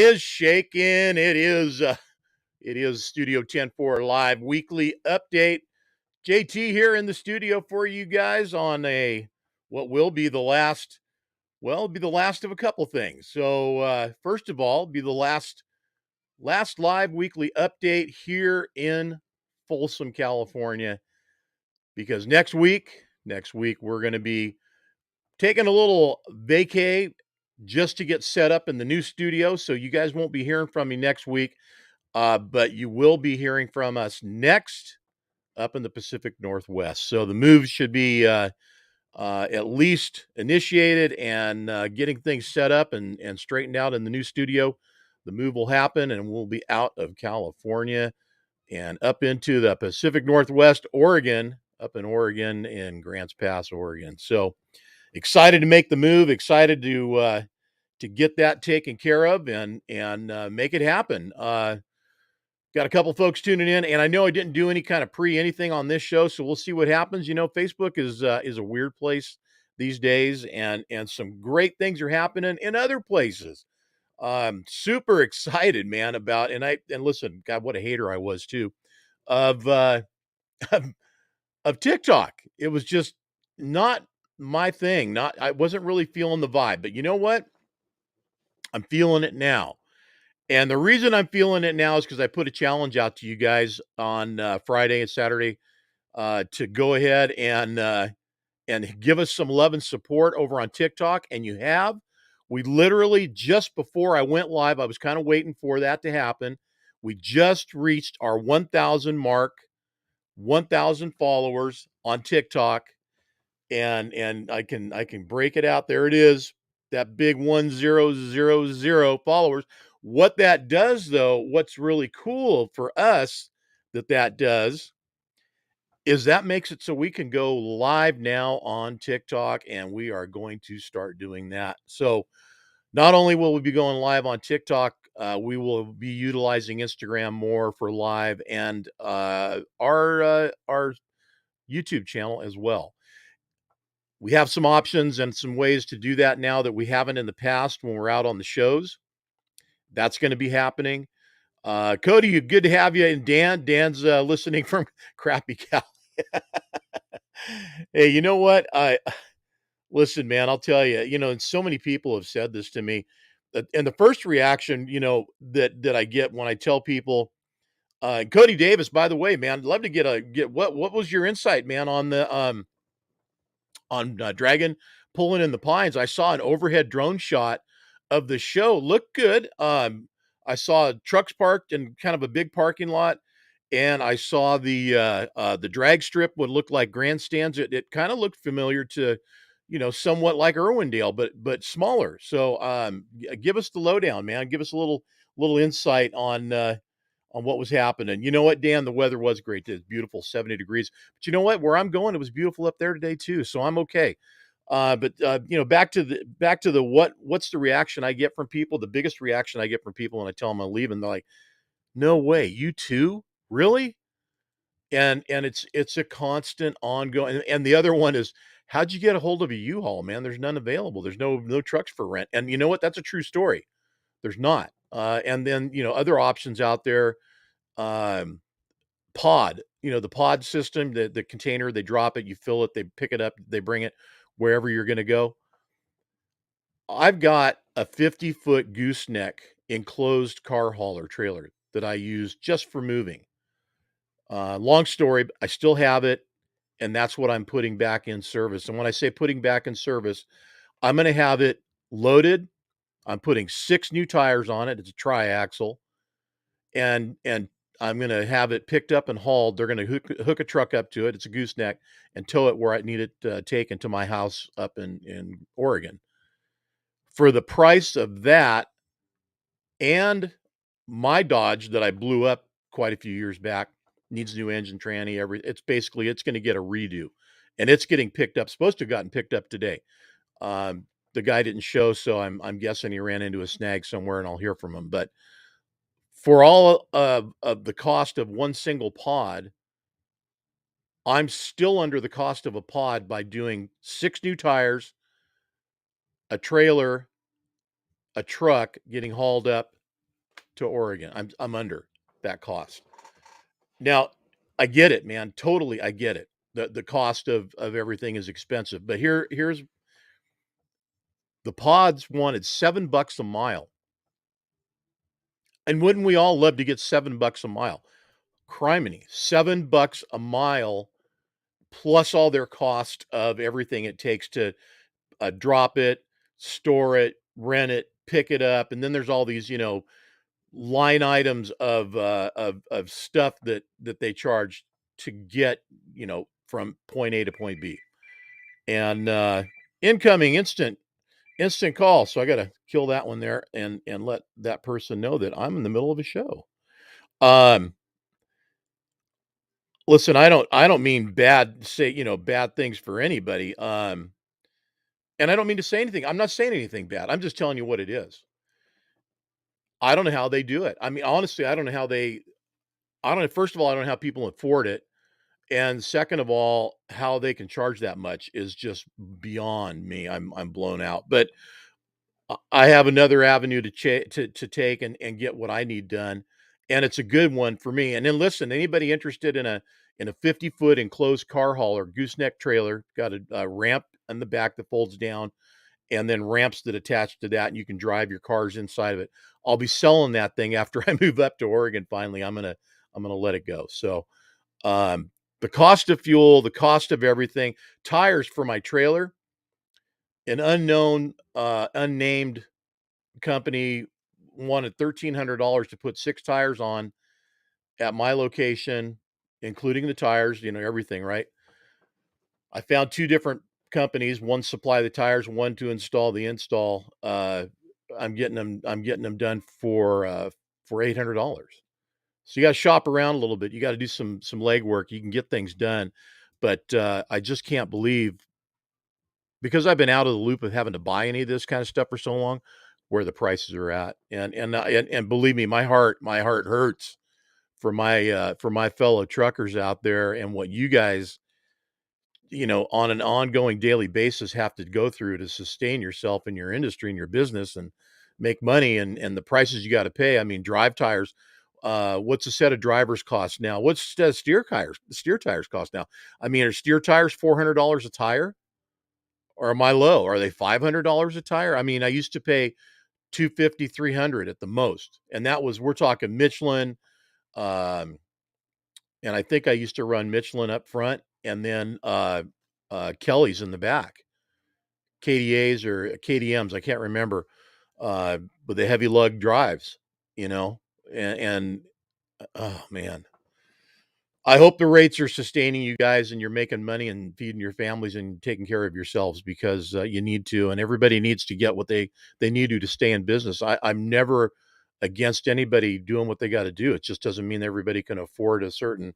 is shaking. It is Studio 10-4 live weekly update. JT here in the studio for you guys on what will be the last. Well, it'll be the last of a couple things. So first of all, be the last live weekly update here in Folsom, California, because next week we're going to be taking a little vacay just to get set up in the new studio. So you guys won't be hearing from me next week, but you will be hearing from us next up in the Pacific Northwest. So the move should be at least initiated and getting things set up and straightened out in the new studio. The move will happen and we'll be out of California and up into the Pacific Northwest, Oregon, up in Oregon in Grants Pass, Oregon. So excited to make the move, excited to get that taken care of and make it happen. Got a couple folks tuning in, and I know I didn't do any kind of anything on this show, so we'll see what happens. You know, Facebook is a weird place these days, and some great things are happening in other places. Super excited, man, about and listen, God, what a hater I was too of of TikTok. It was just not my thing. Not I wasn't really feeling the vibe, but you know what? I'm feeling it now. And the reason I'm feeling it now is because I put a challenge out to you guys on Friday and Saturday to go ahead and give us some love and support over on TikTok. And you have. We literally just before I went live, I was kind of waiting for that to happen. We just reached our 1,000 mark, 1,000 followers on TikTok, and I can break it out. There it is, that big 1,000 followers. What that does, though, what's really cool for us that does is that makes it so we can go live now on TikTok, and we are going to start doing that. So not only will we be going live on TikTok, we will be utilizing Instagram more for live and our YouTube channel as well. We have some options and some ways to do that now that we haven't in the past when we're out on the shows. That's going to be happening. Cody, good to have you. And Dan's listening from Crappy Cow. Hey, you know what? Listen, man, I'll tell you, and so many people have said this to me. And the first reaction, that I get when I tell people, Cody Davis, by the way, man, I'd love to get what was your insight, man, on the on Dragon pulling in the pines. I saw an overhead drone shot of the show. Looked good. I saw trucks parked in kind of a big parking lot, and I saw the drag strip would look like grandstands. It kind of looked familiar to, somewhat like Irwindale, but smaller. So give us the lowdown, man. Give us a little insight on what was happening. You know what, Dan? The weather was great. It's beautiful, 70 degrees. But you know what? Where I'm going, it was beautiful up there today too. So I'm okay. But back to the what's the reaction I get from people? The biggest reaction I get from people when I tell them I'm leaving, they're like, "No way, you too? Really?" And it's a constant ongoing. And the other one is, how'd you get a hold of a U-Haul, man? There's none available. There's no trucks for rent. And you know what? That's a true story. There's not. And then other options out there. Um, Pod, the pod system, the container, they drop it, you fill it, they pick it up, they bring it wherever you're going to go. I've got a 50-foot gooseneck enclosed car hauler trailer that I use just for moving. Long story, I still have it, and that's what I'm putting back in service. And when I say putting back in service, I'm going to have it loaded. I'm putting 6 new tires on it. It's a triaxle, and I'm going to have it picked up and hauled. They're going to hook a truck up to it. It's a gooseneck, and tow it where I need it taken to my house up in Oregon. For the price of that and my Dodge that I blew up quite a few years back, needs new engine, tranny, it's going to get a redo, and it's getting picked up. Supposed to have gotten picked up today. The guy didn't show, so I'm guessing he ran into a snag somewhere, and I'll hear from him. But for all of the cost of one single pod, I'm still under the cost of a pod by doing 6 new tires, a trailer, a truck getting hauled up, to Oregon. I'm under that cost. Now, I get it, man. Totally, I get it. The cost of everything is expensive. But here's the pods wanted $7 a mile. And wouldn't we all love to get $7 a mile? Criminy, $7 a mile plus all their cost of everything it takes to drop it, store it, rent it, pick it up, and then there's all these, line items of stuff that they charge to get, from point A to point B. And incoming instant call. So I got to kill that one there and let that person know that I'm in the middle of a show. Um, listen, I don't mean bad things for anybody. And I don't mean to say anything. I'm not saying anything bad. I'm just telling you what it is. I don't know how they do it. I mean, honestly, I don't know how they I don't know. First of all, I don't know how people afford it. And second of all, how they can charge that much is just beyond me. I'm blown out. But I have another avenue to take and get what I need done, and it's a good one for me. And then listen, anybody interested in a 50-foot enclosed car hauler, gooseneck trailer, got a ramp in the back that folds down, and then ramps that attach to that, and you can drive your cars inside of it. I'll be selling that thing after I move up to Oregon. Finally, I'm gonna let it go. So um, the cost of fuel, the cost of everything, tires for my trailer, an unknown, unnamed company wanted $1,300 to put 6 tires on at my location, including the tires, everything, right? I found 2 different companies, one supply the tires, one to install the install. I'm getting them done for $800. So you gotta shop around a little bit. You gotta do some legwork. You can get things done, but, I just can't believe because I've been out of the loop of having to buy any of this kind of stuff for so long, where the prices are at. And believe me, my heart hurts for my fellow truckers out there and what you guys, on an ongoing daily basis have to go through to sustain yourself in your industry and your business and make money and the prices you got to pay. I mean, drive tires. What's a set of drivers cost now? What's steer tires cost now? I mean, are steer tires $400 a tire? Or am I low? Are they $500 a tire? I mean, I used to pay 250, 300 at the most. And that was, we're talking Michelin. Um, and I think I used to run Michelin up front and then Kelly's in the back, KDAs or KDMs. I can't remember. But the heavy lug drives, you know, and oh man, I hope the rates are sustaining you guys and you're making money and feeding your families and taking care of yourselves because you need to, and everybody needs to get what they need to stay in business. I'm never against anybody doing what they got to do. It just doesn't mean everybody can afford a certain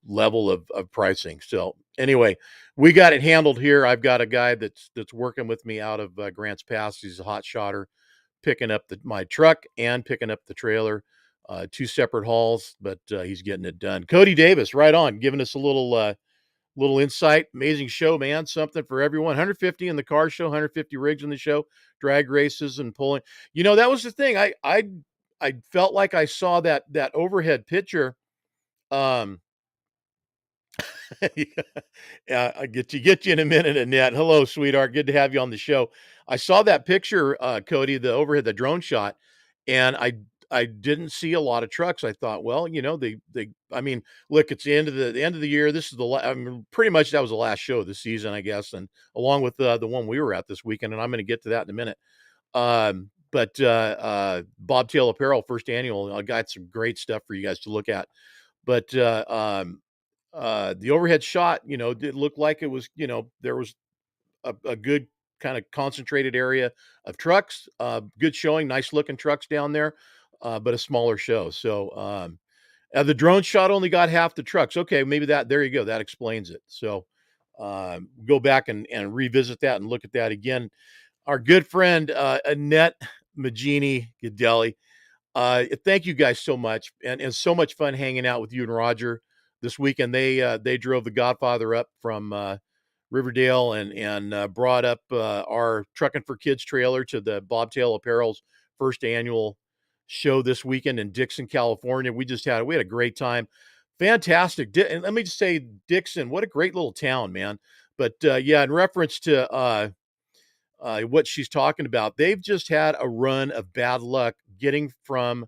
level of pricing. So anyway, we got it handled here. I've got a guy that's working with me out of Grants Pass. He's a hot shotter, picking up my truck and picking up the trailer. Two separate hauls, but he's getting it done. Cody Davis, right on, giving us a little insight. Amazing show, man. Something for everyone. 150 in the car show, 150 rigs in the show, drag races and pulling. That was the thing. I felt like I saw that overhead picture. Um, yeah, I get you in a minute, Annette. Hello, sweetheart. Good to have you on the show. I saw that picture, Cody, the overhead, the drone shot, and I didn't see a lot of trucks. I thought, well, they. I mean, look, it's the end of the year. This is I mean, pretty much that was the last show of the season, I guess, and along with the one we were at this weekend, and I'm going to get to that in a minute. But Bobtail Apparel first annual, I got some great stuff for you guys to look at. But the overhead shot, did look like it was, there was a good kind of concentrated area of trucks, good showing, nice looking trucks down there, but a smaller show. So the drone shot only got half the trucks. Okay, maybe there you go. That explains it. So go back and revisit that and look at that again. Our good friend Annette Magini Gadelli, thank you guys so much, and it's so much fun hanging out with you and Roger this weekend. They drove the Godfather up from Riverdale and brought up our Trucking for Kids trailer to the Bobtail Apparel's first annual show this weekend in Dixon, California. We had a great time. Fantastic. And let me just say, Dixon, what a great little town, man. But yeah, in reference to what she's talking about, they've just had a run of bad luck getting from,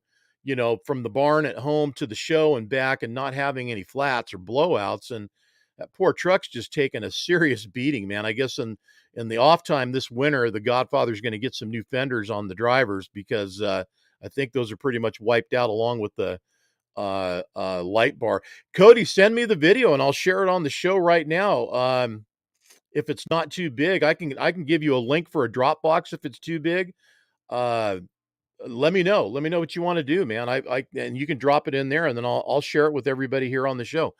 from the barn at home to the show and back, and not having any flats or blowouts. And that poor truck's just taken a serious beating, man. I guess in the off time this winter, the Godfather's going to get some new fenders on the drivers, because I think those are pretty much wiped out, along with the light bar. Cody, send me the video and I'll share it on the show right now. If it's not too big, I can give you a link for a Dropbox if it's too big. Uh, Let me know. Let me know what you want to do, man. And you can drop it in there, and then I'll share it with everybody here on the show.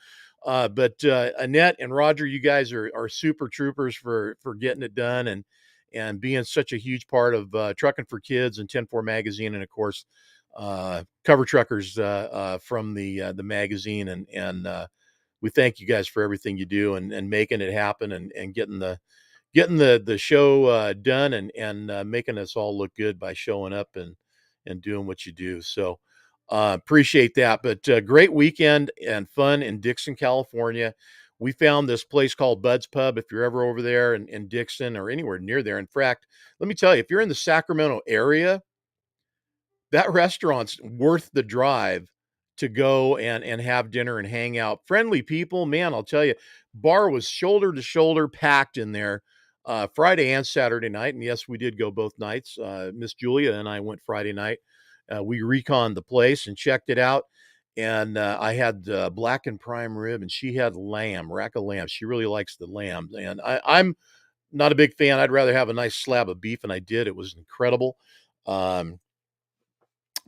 But Annette and Roger, you guys are super troopers for getting it done, and being such a huge part of Trucking for Kids and 10-4 magazine, and of course Cover Truckers from the magazine, and we thank you guys for everything you do, and making it happen, and getting the show done, and making us all look good by showing up and doing what you do. So appreciate that. But great weekend and fun in Dixon, California. We found this place called Bud's Pub. If you're ever over there in Dixon or anywhere near there, in fact, let me tell you, if you're in the Sacramento area, that restaurant's worth the drive to go and have dinner and hang out. Friendly people, man, I'll tell you, bar was shoulder to shoulder packed in there, Friday and Saturday night. And yes, we did go both nights. Miss Julia and I went Friday night. We reconned the place and checked it out. And I had black and prime rib, and she had rack of lamb. She really likes the lamb. And I'm not a big fan. I'd rather have a nice slab of beef, and I did. It was incredible. Um,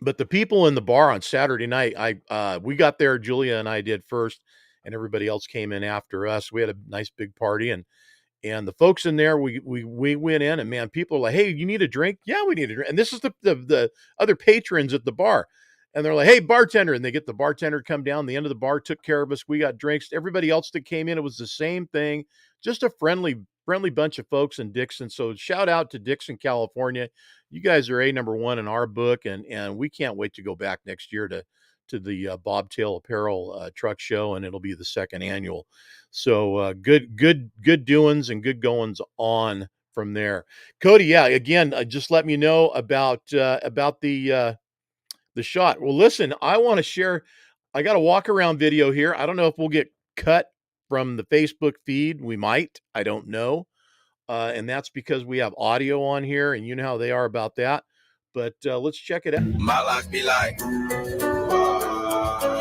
but the people in the bar on Saturday night, we got there, Julia and I did first, and everybody else came in after us. We had a nice big party, and the folks in there, we went in, and man, people are like, "Hey, you need a drink?" Yeah, we need a drink. And this is the other patrons at the bar. And they're like, "Hey, bartender." And they get the bartender to come down. The end of the bar took care of us. We got drinks. Everybody else that came in, it was the same thing. Just a friendly bunch of folks in Dixon. So shout out to Dixon, California. You guys are number one in our book, and we can't wait to go back next year to the Bobtail Apparel Truck Show, and it'll be the second annual. So good doings and good goings on from there. Cody, yeah, again, just let me know about the shot. Well, listen, I want to share. I got a walk around video here. I don't know if we'll get cut from the Facebook feed. We might. I don't know. And that's because we have audio on here, and you know how they are about that. But let's check it out. My life be like,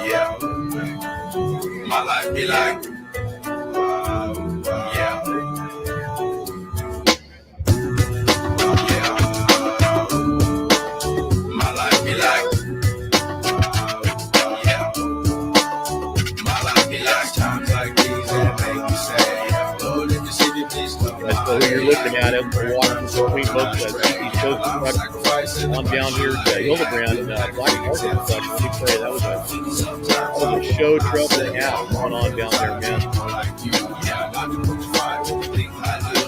yeah. My life be like, yeah. My life be like, yeah. My life be like times like these that make me say, Lord, if you see me, please come. So you're looking at it, we're walking between both CP's folks on down here to Hildebrand, Black Market Production. Let me tell you, that was a show trouble to have going on down there, man.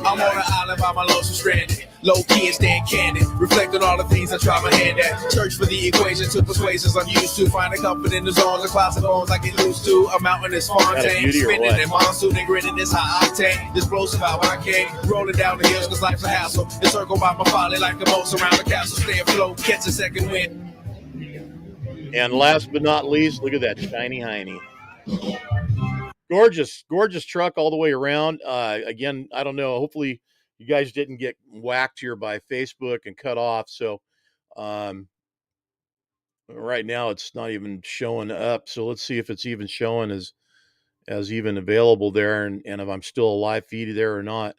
I'm on an island by my lonesome stranded. Low key and staying candid. Reflect on all the things I try my hand at. Search for the equation to persuasions I'm used to. Finding comfort in the zones and clouds and bones I get loose to. A mountain is Fontaine. Spinning in monsoon and grinning is high octane. Explosive how I came. Rolling down the hills cause life's a hassle. Encircled by my folly like the moats around the castle. Stay afloat, catch a second wind. And last but not least, look at that shiny hiney. Gorgeous truck all the way around. Again, I don't know. Hopefully you guys didn't get whacked here by Facebook and cut off. So right now it's not even showing up. So let's see if it's even showing as even available there, and if I'm still a live feed there or not.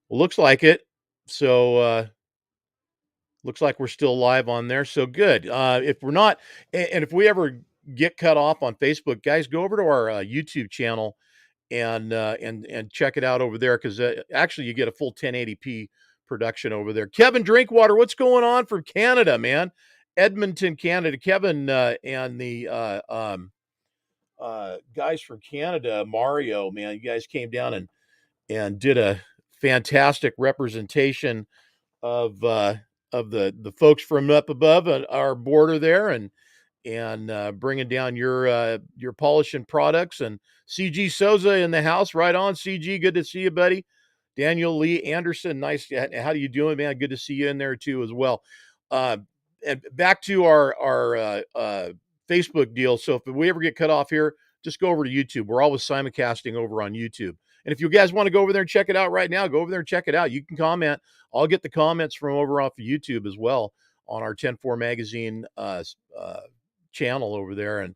Well, looks like it. So looks like we're still live on there. So good. If we're not, and if we ever get cut off on Facebook, guys, go over to our YouTube channel and check it out over there, because actually you get a full 1080p production over there. Kevin Drinkwater, what's going on from Canada, man? Edmonton, Canada. Kevin and the guys from Canada, Mario, man, you guys came down and did a fantastic representation of the folks from up above our border there, and bringing down your polishing products. And CG Souza in the house, right on. CG, good to see you, buddy. Daniel Lee Anderson, nice. How do you doing, man? Good to see you in there too as well. Uh, and back to our Facebook deal. So if we ever get cut off here, just go over to YouTube. We're always simulcasting over on YouTube. And if you guys want to go over there and check it out right now, go over there and check it out. You can comment. I'll get the comments from over off of YouTube as well on our 10-4 magazine channel over there.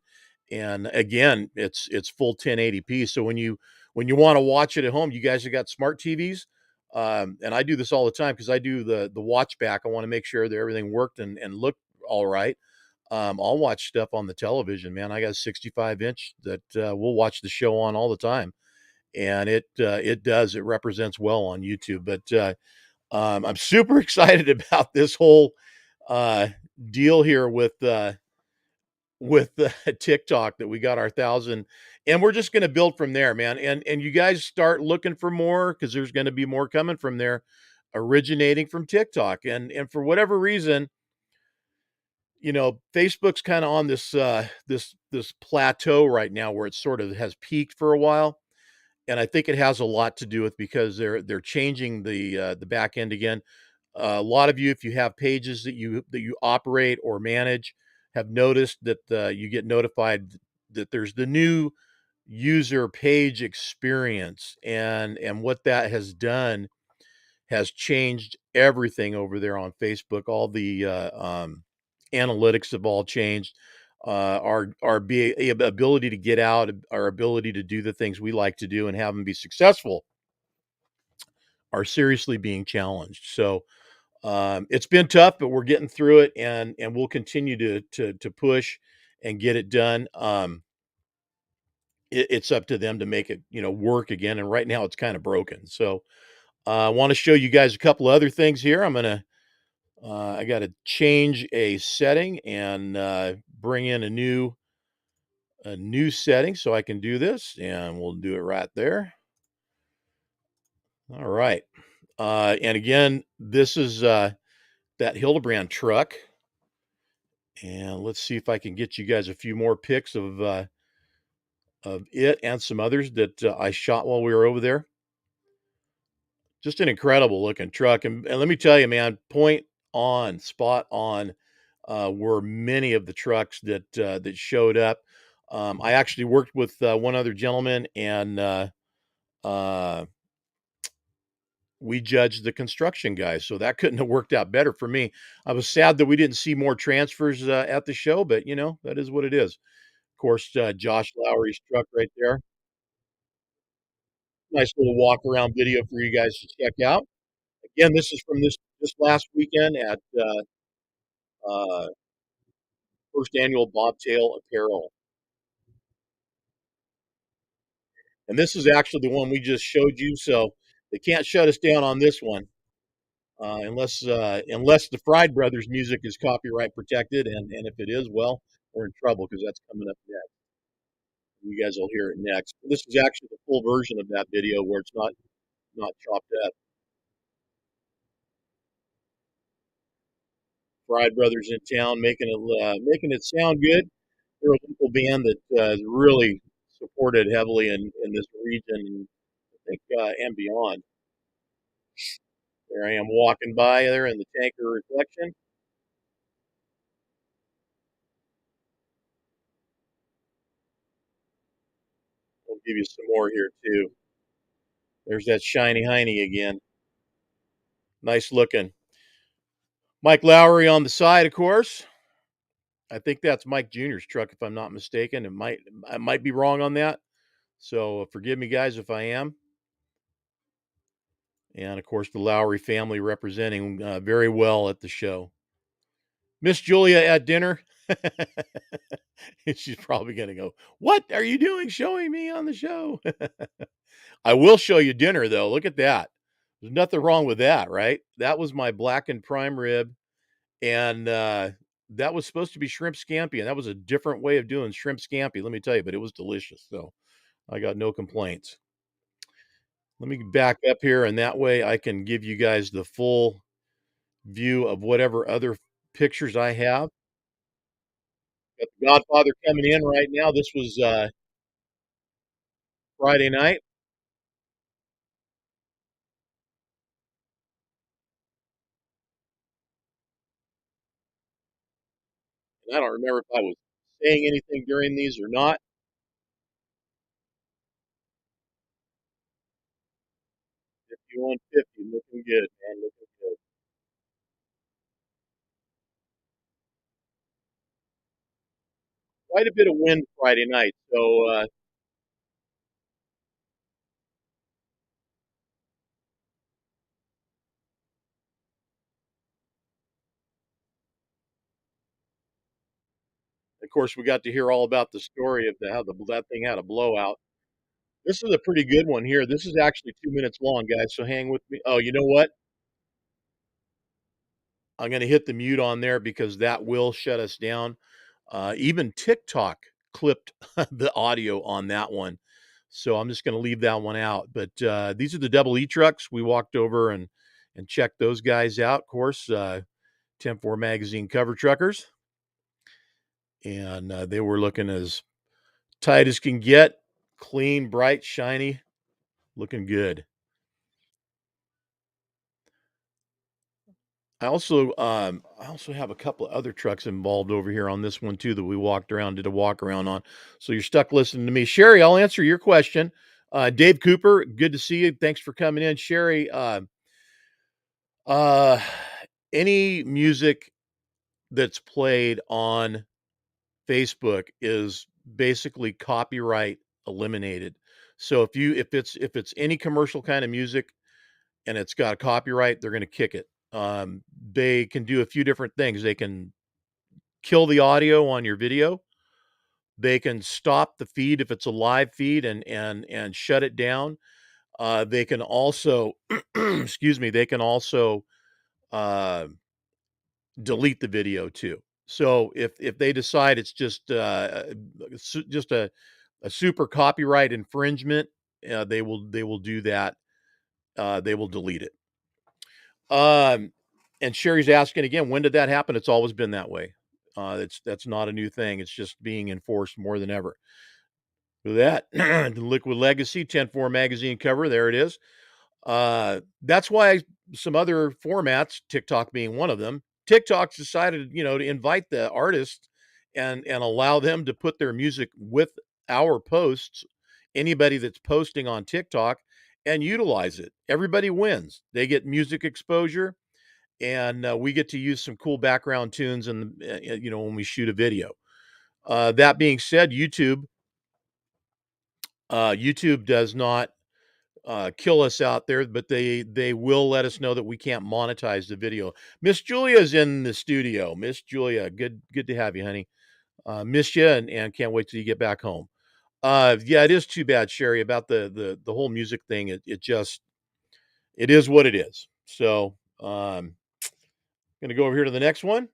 And again, it's full 1080p. So when you want to watch it at home, you guys have got smart TVs. And I do this all the time because I do the watch back. I want to make sure that everything worked and looked all right. I'll watch stuff on the television, man. I got a 65 inch that we'll watch the show on all the time, and it represents well on YouTube. But I'm super excited about this whole uh, deal here with TikTok, that we got our 1,000, and we're just gonna build from there, man, and you guys start looking for more because there's gonna be more coming from there, originating from TikTok, and for whatever reason, Facebook's kinda on this plateau right now where it sort of has peaked for a while, and I think it has a lot to do with because they're changing the back end again. A lot of you, if you have pages that you operate or manage, have noticed that you get notified that there's the new user page experience, and what that has done has changed everything over there on Facebook. All the analytics have all changed. Our ability to get out, our ability to do the things we like to do and have them be successful, are seriously being challenged. So it's been tough, but we're getting through it, and we'll continue to push and get it done. It's up to them to make it, work again. And right now it's kind of broken. So I want to show you guys a couple of other things here. I got to change a setting and bring in a new setting so I can do this, and we'll do it right there. All right. And again, this is that Hildebrand truck. And let's see if I can get you guys a few more pics of it and some others that I shot while we were over there. Just an incredible looking truck, and let me tell you, man, point on, spot on, were many of the trucks that showed up. I actually worked with one other gentleman, and uh, we judged the construction guys, so that couldn't have worked out better for me. I was sad that we didn't see more transfers at the show, but that is what it is. Of course, Josh Lowry's truck right there. Nice little walk around video for you guys to check out. Again, this is from this last weekend at uh, first annual Bobtail Apparel, and this is actually the one we just showed you. So they can't shut us down on this one unless the Fried Brothers music is copyright protected, and if it is, well, we're in trouble because that's coming up next. You guys will hear it next. This is actually the full version of that video where it's not chopped up. Fried Brothers in town, making it sound good. They're a local band that is really supported heavily in this region, I think, and beyond. There I am walking by there in the tanker reflection. I'll give you some more here too. There's that shiny hiney again. Nice looking. Mike Lowry on the side, of course. I think that's Mike Jr.'s truck, if I'm not mistaken. I might be wrong on that. So forgive me, guys, if I am. And of course, the Lowry family representing very well at the show. Miss Julia at dinner. She's probably going to go, "What are you doing showing me on the show?" I will show you dinner, though. Look at that. There's nothing wrong with that, right? That was my blackened prime rib. And that was supposed to be shrimp scampi. And that was a different way of doing shrimp scampi, let me tell you, but it was delicious. So I got no complaints. Let me back up here, and that way I can give you guys the full view of whatever other pictures I have. Got The Godfather coming in right now. This was, Friday night. And I don't remember if I was saying anything during these or not. 5150, looking good, man, looking good. Quite a bit of wind Friday night, so, of course, we got to hear all about the story of how that thing had a blowout. This is a pretty good one here. This is actually 2 minutes long, guys, so hang with me. Oh, you know what? I'm gonna hit the mute on there because that will shut us down. Even TikTok clipped the audio on that one, so I'm just gonna leave that one out. But these are the Double E trucks. We walked over and checked those guys out. Of course, 10-4 magazine cover truckers, and they were looking as tight as can get, clean, bright, shiny, looking good. I also have a couple of other trucks involved over here on this one too that we walked around, did a walk around on. So you're stuck listening to me. Sherry, I'll answer your question. Dave Cooper, good to see you. Thanks for coming in. Sherry, uh, any music that's played on Facebook is basically copyright eliminated. So if it's any commercial kind of music and it's got a copyright, they're going to kick it. They can do a few different things. They can kill the audio on your video. They can stop the feed if it's a live feed and shut it down. They can also, excuse me, they can also uh, delete the video too. So if they decide it's just a super copyright infringement, they will do that. They will delete it. Um, and Sherry's asking again, when did that happen? It's always been that way. That's not a new thing. It's just being enforced more than ever. With that, the Liquid Legacy 10-4 magazine cover. There it is. That's why some other formats, TikTok being one of them, TikTok's decided, to invite the artist and allow them to put their music with our posts. Anybody that's posting on TikTok and utilize it. Everybody wins. They get music exposure, and we get to use some cool background tunes and when we shoot a video. That being said, YouTube does not kill us out there, but they will let us know that we can't monetize the video. Miss Julia's in the studio. Miss Julia, good to have you, honey. Miss you and can't wait till you get back home. Yeah, it is too bad, Sherry, about the whole music thing. It is what it is. So gonna go over here to the next one.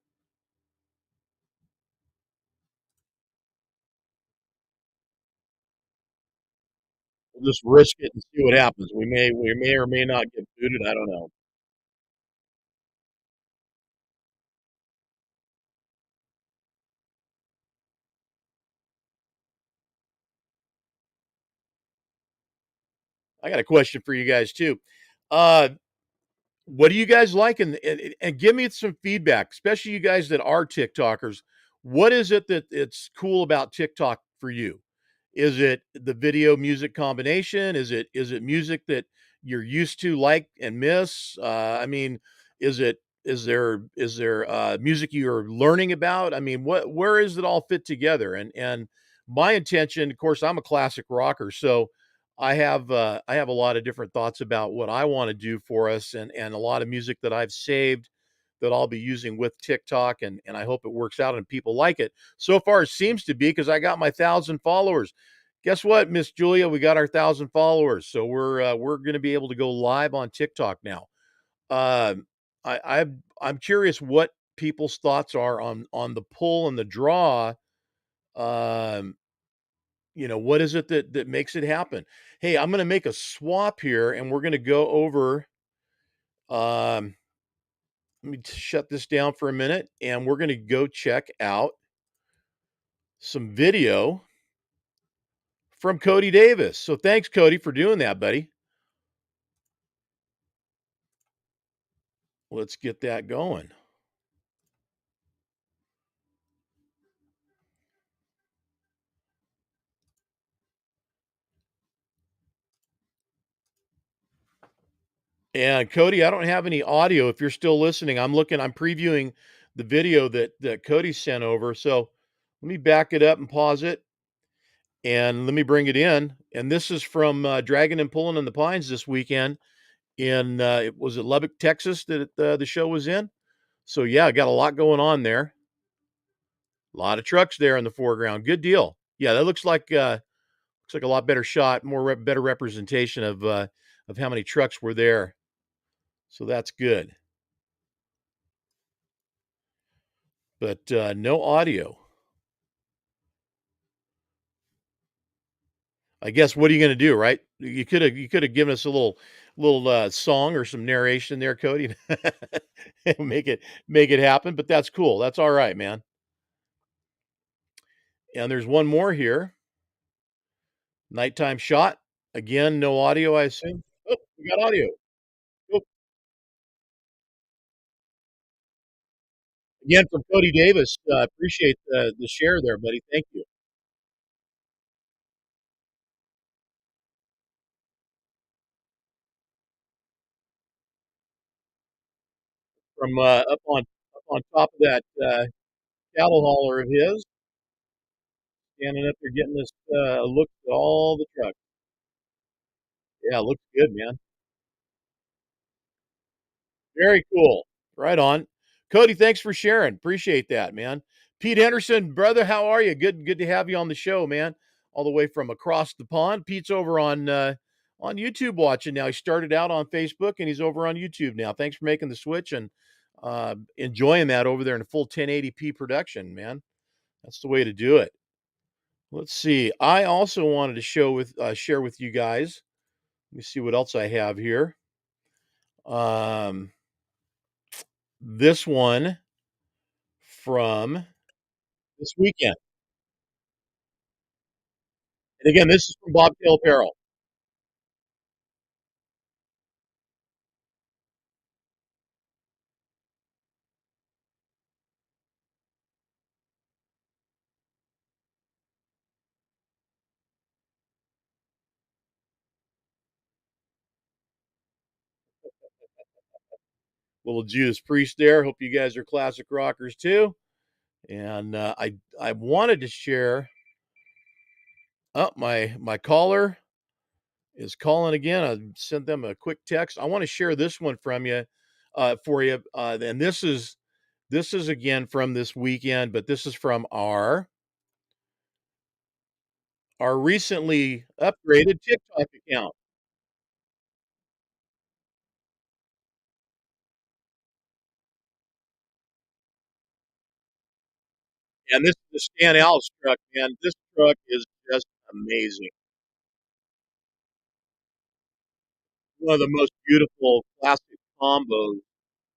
We'll just risk it and see what happens. We may or may not get booted. I don't know. I got a question for you guys too. Uh, what do you guys like? And give me some feedback, especially you guys that are TikTokers. What is it that it's cool about TikTok for you? Is it the video music combination? Is it music that you're used to like and miss? I mean, is there music you're learning about? I mean, where is it all fit together? And my intention, of course, I'm a classic rocker, so I have a lot of different thoughts about what I want to do for us, and a lot of music that I've saved that I'll be using with TikTok, and I hope it works out and people like it. So far, it seems to be because I got my 1,000 followers. Guess what, Miss Julia? We got our 1,000 followers, so we're going to be able to go live on TikTok now. Um, I'm curious what people's thoughts are on the pull and the draw. Um, what is it that makes it happen? Hey, I'm going to make a swap here, and we're going to go over. Um, Let me shut this down for a minute, and we're gonna go check out some video from Cody Davis. So thanks, Cody, for doing that, buddy. Let's get that going. And Cody, I don't have any audio. If you're still listening, I'm previewing the video that Cody sent over. So let me back it up and pause it, and let me bring it in. And this is from Dragon and Pulling in the Pines this weekend in it was it Lubbock, Texas that the show was in. So yeah, I got a lot going on there. A lot of trucks there in the foreground. Good deal. Yeah, that looks like a lot better shot, better representation of how many trucks were there. So that's good. But no audio. I guess what are you going to do, right? You could have given us a little song or some narration there, Cody, make it happen. But that's cool. That's all right, man. And there's one more here. Nighttime shot. Again, no audio, I assume. Oh, we got audio. Oh, again from Cody Davis. Appreciate the share there, buddy. Thank you. From up on top of that cattle hauler of his, standing up there getting this look at all the trucks. Yeah, looks good, man. Very cool. Right on. Cody, thanks for sharing. Appreciate that, man. Pete Henderson, brother, how are you? Good to have you on the show, man. All the way from across the pond. Pete's over on YouTube watching now. He started out on Facebook and he's over on YouTube now. Thanks for making the switch and enjoying that over there in a full 1080p production, man. That's the way to do it. Let's see. I also wanted to share with you guys. Let me see what else I have here. Um, this one from this weekend. And again, this is from Bobtail Apparel. Little Judas Priest there. Hope you guys are classic rockers too. And I wanted to share. Oh, my caller is calling again. I sent them a quick text. I want to share this one from you, for you. And this is again from this weekend, but this is from our recently upgraded TikTok account. And this is the Stan Allis truck, man. This truck is just amazing. One of the most beautiful classic combos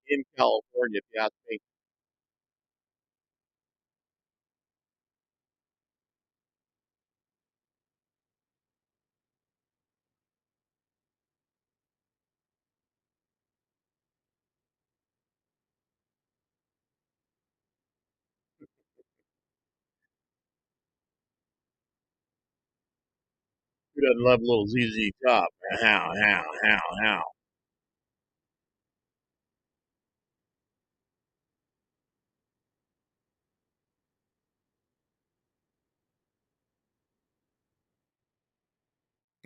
in California, if you ask me. Who doesn't love a little ZZ Top? How.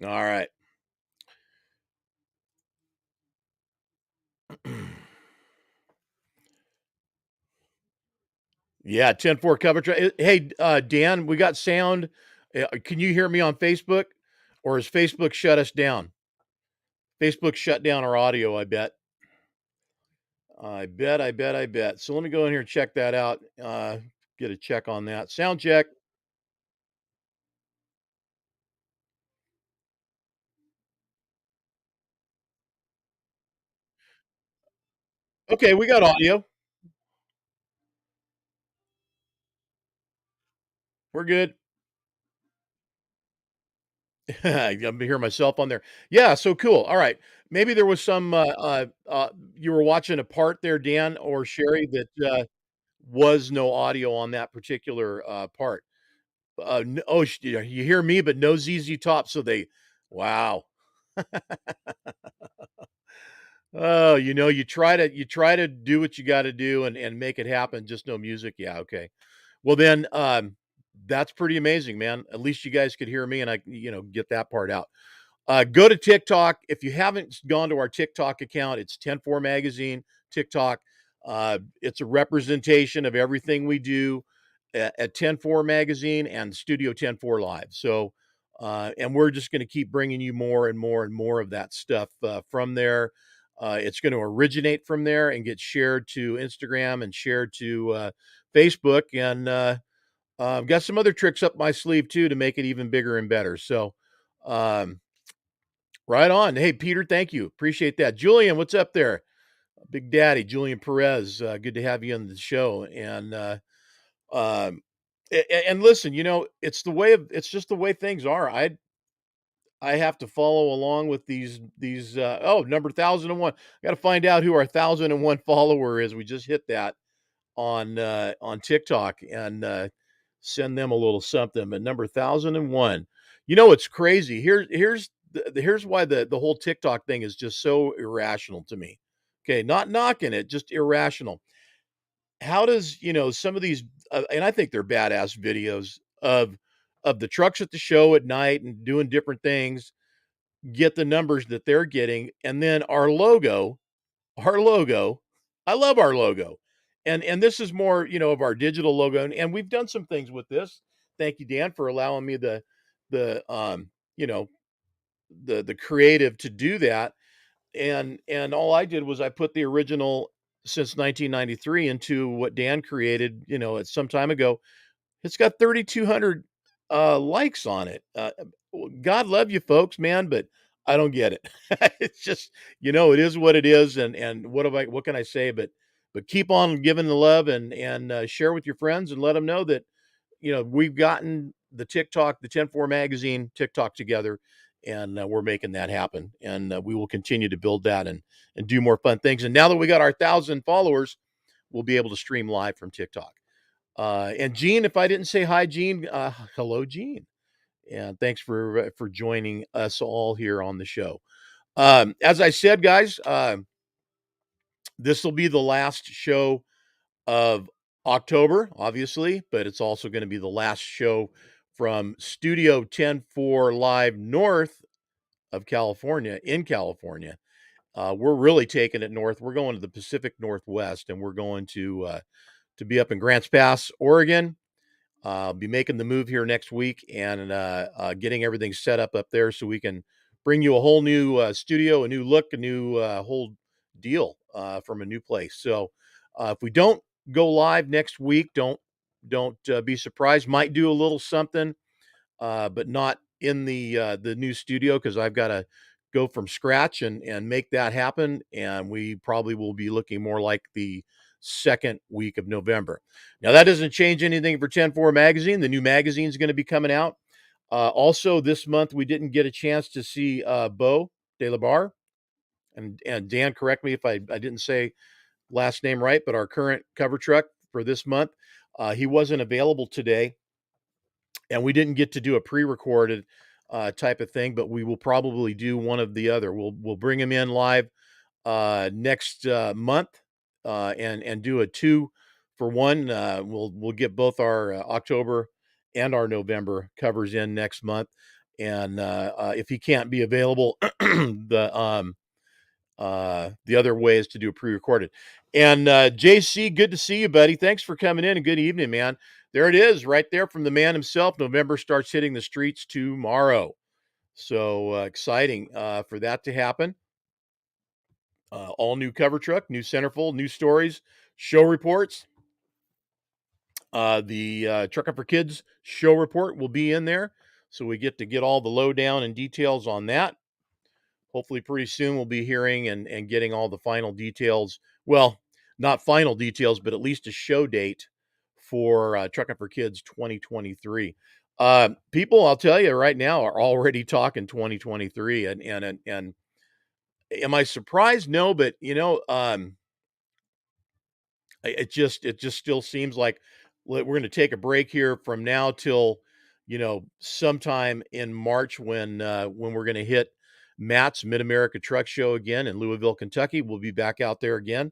All right. Yeah, 10-4 coverage. Hey, Dan, we got sound. Can you hear me on Facebook? Or has Facebook shut us down? Facebook shut down our audio, I bet. I bet. So let me go in here and check that out. Get a check on that. Sound check. Okay, we got audio. We're good. I'm hear myself on there. Yeah, so cool. All right. Maybe there was some, you were watching a part there, Dan or Sherry, that, was no audio on that particular, part. N oh, yeah, you hear me, but no ZZ Top, so they wow. Oh, you try to do what you gotta do and make it happen, just no music. Yeah, okay. Well, then, that's pretty amazing, man. At least you guys could hear me and get that part out. Go to TikTok. If you haven't gone to our TikTok account, it's 10-4 Magazine TikTok. It's a representation of everything we do at 10-4 Magazine and Studio 10-4 Live. So, and we're just going to keep bringing you more and more and more of that stuff from there. It's going to originate from there and get shared to Instagram and shared to Facebook. And I've got some other tricks up my sleeve too to make it even bigger and better. So, um, right on. Hey, Peter, thank you. Appreciate that. Julian, what's up there? Big Daddy, Julian Perez. Good to have you on the show. And um, and listen, it's just the way things are. I have to follow along with these. Number 1,001. Got to find out who our 1,001 follower is. We just hit that on TikTok and send them a little something. But number 1,001. It's crazy. Here's why the whole TikTok thing is just so irrational to me. Okay, not knocking it, just irrational. How does some of these and I think they're badass videos of the trucks at the show at night and doing different things get the numbers that they're getting, and then our logo, I love our logo. And this is more, of our digital logo, and we've done some things with this. Thank you, Dan, for allowing me the you know, the creative to do that. And all I did was I put the original since 1993 into what Dan created, at some time ago. It's got 3,200 likes on it. God love you folks, man, but I don't get it. It's just, it is what it is, and what can I say? But keep on giving the love and share with your friends and let them know that we've gotten the 10-4 magazine TikTok together, and we're making that happen, and we will continue to build that and do more fun things. And now that we got our 1,000 followers, we'll be able to stream live from TikTok. And Gene, if I didn't say hi, Gene, hello, Gene, and thanks for joining us all here on the show. As I said, guys, this will be the last show of October, obviously, but it's also going to be the last show from Studio 10-4 Live north of California, in California. We're really taking it north. We're going to the Pacific Northwest, and we're going to be up in Grants Pass, Oregon. Be making the move here next week and getting everything set up there so we can bring you a whole new studio, a new look, a new whole deal from a new place. So if we don't go live next week, don't be surprised. Might do a little something, but not in the new studio because I've got to go from scratch and make that happen. And we probably will be looking more like the second week of November. Now that doesn't change anything for 10-4 magazine. The new magazine is going to be coming out. Also, this month we didn't get a chance to see Bo De La Bar. And Dan, correct me if I didn't say last name right, but our current cover truck for this month, he wasn't available today, and we didn't get to do a pre-recorded type of thing, but we will probably do one of the other. We'll bring him in live next month and do a 2 for 1. We'll get both our October and our November covers in next month, and if he can't be available, the other way is to do a pre-recorded. And JC, good to see you, buddy. Thanks for coming in and good evening, man. There it is, right there from the man himself. November starts hitting the streets tomorrow. So exciting for that to happen. All new cover truck, new centerfold, new stories, show reports. The Trucking for Kids show report will be in there. So we get to get all the lowdown and details on that. Hopefully, pretty soon we'll be hearing and getting all the final details well, not final details, but at least a show date for Trucking for Kids 2023. People, I'll tell you right now, are already talking 2023, and am I surprised? No, but it just still seems like we're going to take a break here from now till sometime in March when we're going to hit Matt's Mid America Truck Show again in Louisville, Kentucky. We'll be back out there again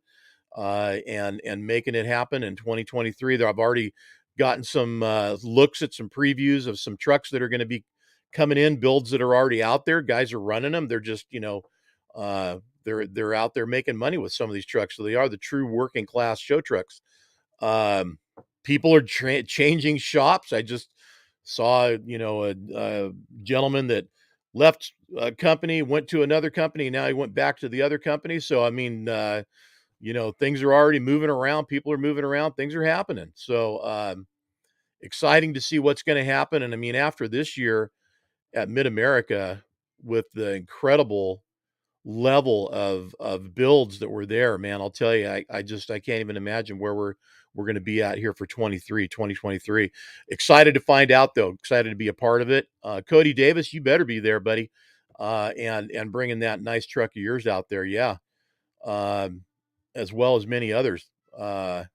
and making it happen in 2023. There, I've already gotten some looks at some previews of some trucks that are going to be coming in, builds that are already out there. Guys are running them. They're just they're out there making money with some of these trucks, so they are the true working class show trucks. Um, People are changing shops. I just saw a gentleman that left a company, went to another company. Now he went back to the other company. So I mean, things are already moving around. People are moving around. Things are happening. So exciting to see what's going to happen. And I mean, after this year at Mid America, with the incredible level of builds that were there, man, I'll tell you, I can't even imagine where we're going to be at here for 2023. Excited to find out though. Excited to be a part of it. Cody Davis, you better be there, buddy. And bringing that nice truck of yours out there. Yeah. Um, as well as many others. All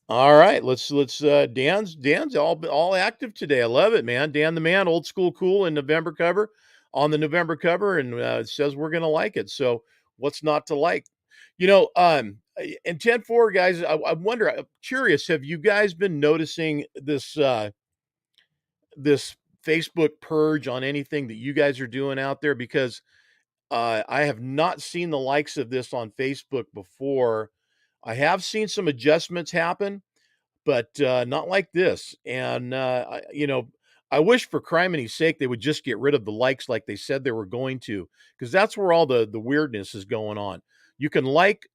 right, let's Dan's all active today. I love it, man. Dan the man, old school cool in November cover on the November cover, and says we're gonna like it. So what's not to like? And 10-4 guys, I wonder, I'm curious, have you guys been noticing this Facebook purge on anything that you guys are doing out there? Because I have not seen the likes of this on Facebook before. I have seen some adjustments happen, but not like this. And I wish for crimini's sake they would just get rid of the likes like they said they were going to, because that's where all the weirdness is going on. You can like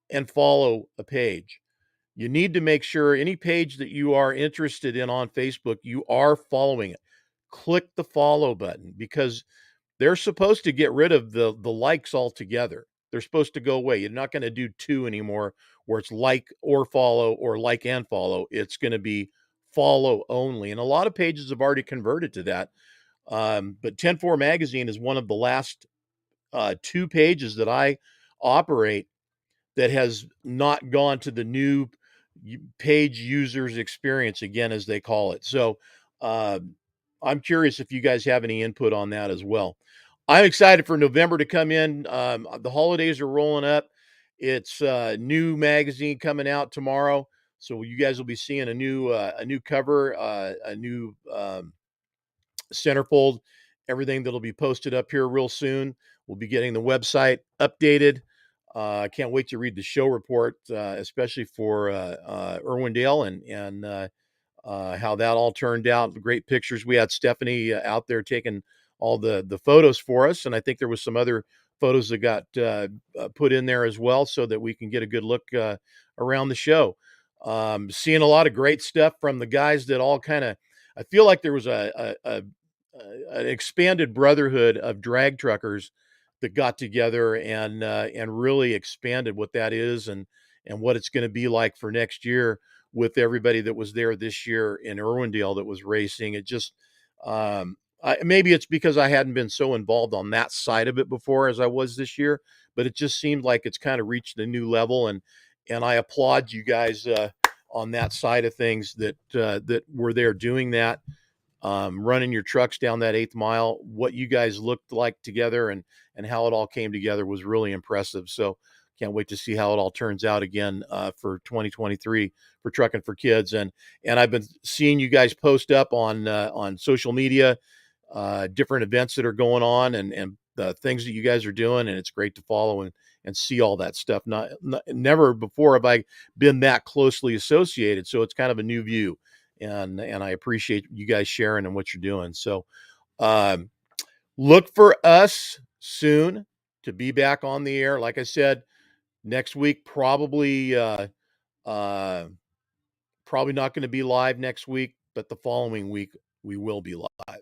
and follow a page. You need to make sure any page that you are interested in on Facebook, you are following it. Click the follow button, because they're supposed to get rid of the likes altogether. They're supposed to go away. You're not going to do two anymore where it's like or follow or like and follow. It's going to be follow only. And a lot of pages have already converted to that. But 10-4 Magazine is one of the last two pages that I operate that has not gone to the new page users experience again, as they call it. So uh, I'm curious if you guys have any input on that as well. I'm excited for November to come in. The holidays are rolling up. It's a new magazine coming out tomorrow, so you guys will be seeing a new cover, a new centerfold, everything that'll be posted up here real soon. We'll be getting the website updated. I can't wait to read the show report, especially for Irwindale and how that all turned out. Great pictures. We had Stephanie out there taking all the photos for us, and I think there was some other photos that got put in there as well, so that we can get a good look around the show. Seeing a lot of great stuff from the guys that all kind of. I feel like there was an expanded brotherhood of drag truckers that got together and really expanded what that is and what it's going to be like for next year with everybody that was there this year in Irwindale that was racing. It just maybe it's because I hadn't been so involved on that side of it before as I was this year, but it just seemed like it's kind of reached a new level, and I applaud you guys on that side of things that were there doing that, running your trucks down that 8th mile. What you guys looked like together and how it all came together was really impressive. So can't wait to see how it all turns out again for 2023 for Trucking for Kids. And I've been seeing you guys post up on social media, different events that are going on and the things that you guys are doing, and it's great to follow and see all that stuff. Never before have I been that closely associated, so it's kind of a new view, and I appreciate you guys sharing and what you're doing. So look for us soon to be back on the air. Like I said, next week uh probably not going to be live next week, but the following week we will be live.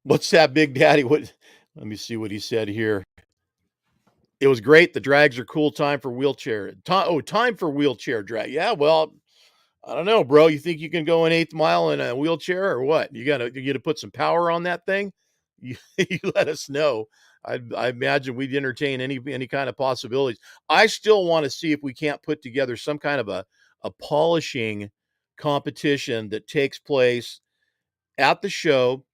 What's that, Big Daddy? What? Let me see what he said here. It was great. The drags are cool. Time for wheelchair. Time for wheelchair drag. Yeah, well, I don't know, bro. You think you can go an eighth mile in a wheelchair or what? You gotta put some power on that thing. You, you let us know. I imagine we'd entertain any kind of possibilities. I still want to see if we can't put together some kind of a polishing competition that takes place at the show.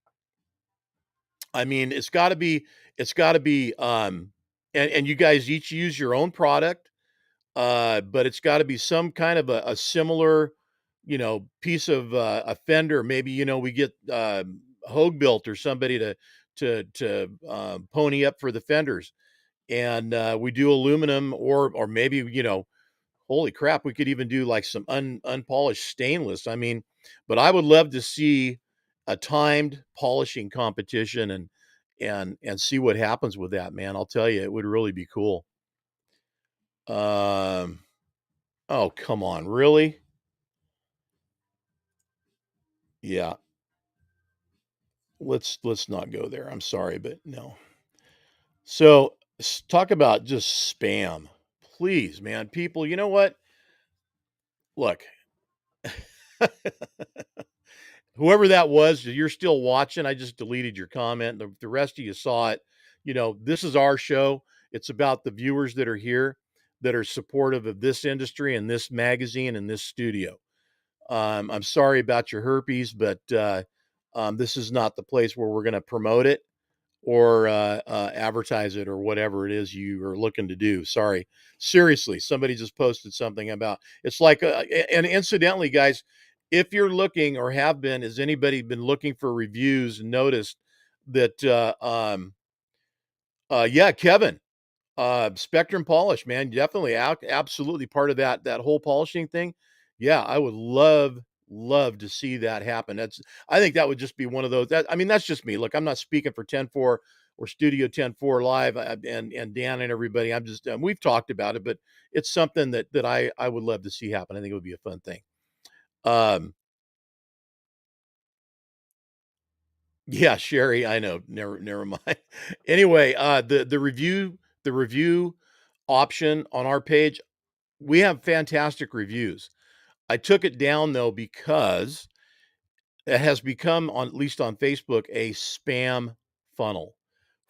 I mean, it's got to be and you guys each use your own product, but it's got to be some kind of a similar, piece of a fender. Maybe we get Hogue built or somebody to pony up for the fenders, and we do aluminum or maybe holy crap, we could even do like some unpolished stainless. I mean, but I would love to see a timed polishing competition and see what happens with that, man. I'll tell you, it would really be cool. Um, oh, come on, really? Yeah, let's not go there. I'm sorry, but no. So, talk about just spam. Please, man. People, you know what? Look, whoever that was, you're still watching. I just deleted your comment. The rest of you saw it. This is our show. It's about the viewers that are here that are supportive of this industry and this magazine and this studio. I'm sorry about your herpes, but this is not the place where we're going to promote it or advertise it or whatever it is you are looking to do. Sorry. Seriously, somebody just posted something about it's like, and incidentally, guys, if you're looking or have been, has anybody been looking for reviews and noticed that, yeah, Kevin, Spectrum Polish, man, definitely absolutely part of that whole polishing thing. Yeah, I would love to see that happen. I think that would just be one of those. I mean, that's just me. Look, I'm not speaking for 10-4 or Studio 10-4 Live and Dan and everybody. I'm just we've talked about it, but it's something that I would love to see happen. I think it would be a fun thing. Um, yeah, Sherry, I know. Never mind. Anyway, the review option on our page, we have fantastic reviews. I took it down though because it has become, on at least on Facebook, a spam funnel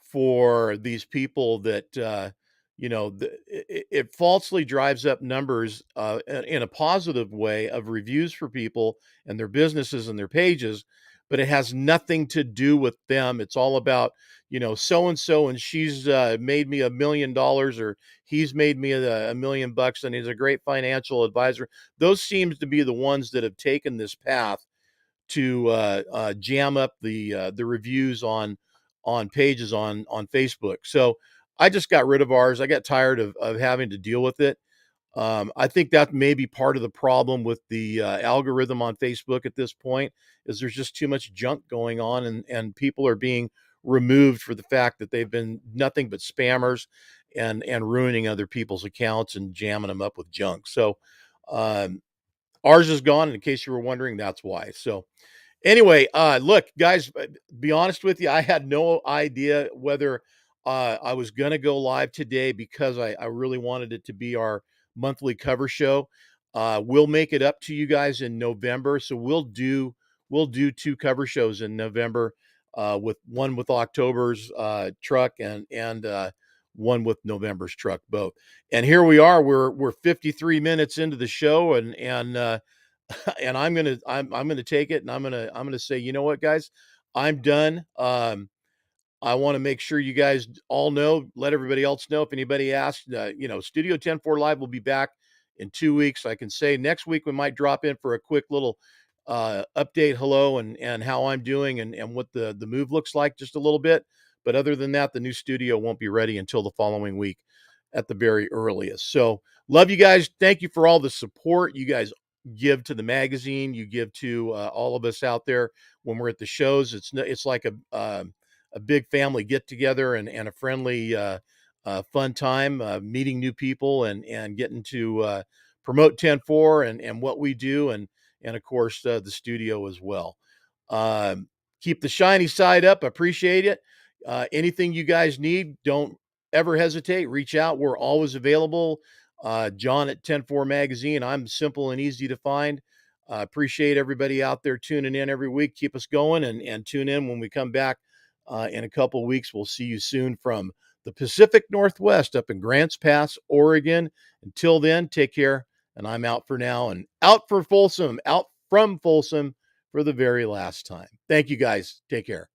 for these people that it falsely drives up numbers in a positive way of reviews for people and their businesses and their pages, but it has nothing to do with them. It's all about so and so, and she's made me $1 million, or he's made me $1 million, and he's a great financial advisor. Those seems to be the ones that have taken this path to jam up the reviews on pages on Facebook. So I just got rid of ours. I got tired of having to deal with it. I think that may be part of the problem with the algorithm on Facebook at this point is there's just too much junk going on, and people are being removed for the fact that they've been nothing but spammers and ruining other people's accounts and jamming them up with junk. So um, ours is gone. In case you were wondering, that's why. So anyway, look, guys, be honest with you, I had no idea whether I was going to go live today because I really wanted it to be our monthly cover show. We'll make it up to you guys in November, so we'll do two cover shows in November, with one with October's truck and one with November's truck, both. And here we are. We're 53 minutes into the show, and and I'm gonna take it, and I'm gonna say, you know what, guys, I'm done. I want to make sure you guys all know, let everybody else know if anybody asks. Studio 10-4 Live will be back in 2 weeks. I can say next week we might drop in for a quick little update, hello, and how I'm doing and what the move looks like just a little bit. But other than that, the new studio won't be ready until the following week at the very earliest. So love you guys. Thank you for all the support you guys give to the magazine. You give to all of us out there when we're at the shows. It's like a big family get together and a friendly, fun time, meeting new people and getting to promote 10-4 and what we do and of course the studio as well. Keep the shiny side up. Appreciate it. Anything you guys need, don't ever hesitate, reach out. We're always available. John at 104 Magazine. I'm simple and easy to find. Appreciate everybody out there tuning in every week. Keep us going and tune in when we come back in a couple of weeks. We'll see you soon from the Pacific Northwest up in Grants Pass, Oregon. Until then, take care. And I'm out for now and out from Folsom for the very last time. Thank you guys. Take care.